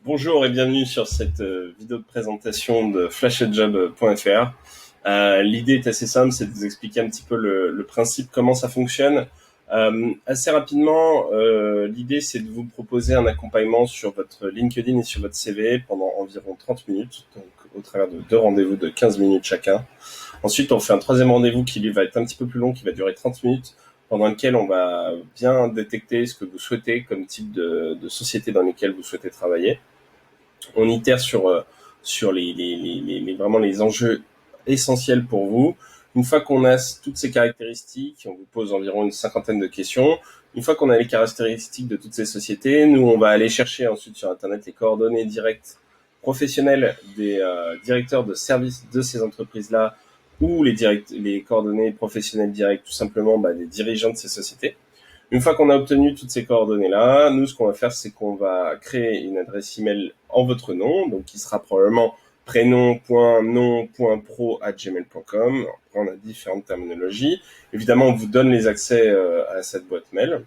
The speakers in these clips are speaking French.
Bonjour et bienvenue sur cette vidéo de présentation de flashedjob.fr. L'idée est assez simple, c'est de vous expliquer un petit peu le principe, comment ça fonctionne. Assez rapidement, l'idée c'est de vous proposer un accompagnement sur votre LinkedIn et sur votre CV pendant environ 30 minutes, donc au travers de deux rendez-vous de 15 minutes chacun. Ensuite, on fait un troisième rendez-vous qui lui va être un petit peu plus long, qui va durer 30 minutes, pendant lequel on va bien détecter ce que vous souhaitez comme type de société dans lesquelles vous souhaitez travailler. On itère sur vraiment les enjeux essentiels pour vous. Une fois qu'on a toutes ces caractéristiques, on vous pose environ une cinquantaine de questions. Une fois qu'on a les caractéristiques de toutes ces sociétés, nous, on va aller chercher ensuite sur Internet les coordonnées directes professionnelles des directeurs de services de ces entreprises-là ou les coordonnées professionnelles directes tout simplement des dirigeants de ces sociétés. Une fois qu'on a obtenu toutes ces coordonnées-là, nous, ce qu'on va faire, c'est qu'on va créer une adresse email en votre nom, donc qui sera probablement prénom.nom.pro@gmail.com. Après, on a différentes terminologies. Évidemment, on vous donne les accès à cette boîte mail.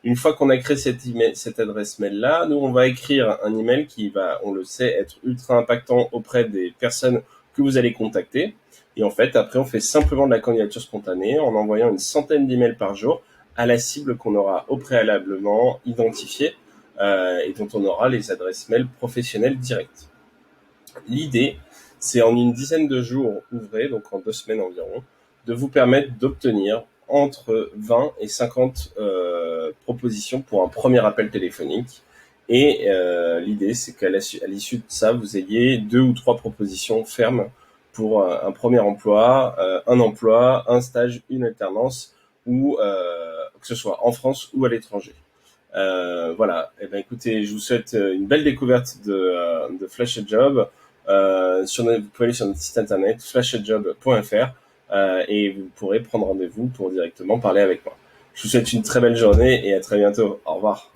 Une fois qu'on a créé cette adresse mail-là, nous, on va écrire un email qui va, on le sait, être ultra impactant auprès des personnes que vous allez contacter. Et en fait, après, on fait simplement de la candidature spontanée en envoyant une centaine d'emails par jour à la cible qu'on aura au préalablement identifiée et dont on aura les adresses mail professionnelles directes. L'idée, c'est en une dizaine de jours ouvrés, donc en 2 semaines environ, de vous permettre d'obtenir entre 20 et 50 propositions pour un premier appel téléphonique. Et l'idée, c'est qu'à l'issue de ça, vous ayez 2 ou 3 propositions fermes pour un premier emploi, un emploi, un stage, une alternance, ou que ce soit en France ou à l'étranger. Voilà. Et ben écoutez, je vous souhaite une belle découverte de Flashedjob. Vous pouvez aller sur notre site internet flashedjob.fr et vous pourrez prendre rendez-vous pour directement parler avec moi. Je vous souhaite une très belle journée et à très bientôt. Au revoir.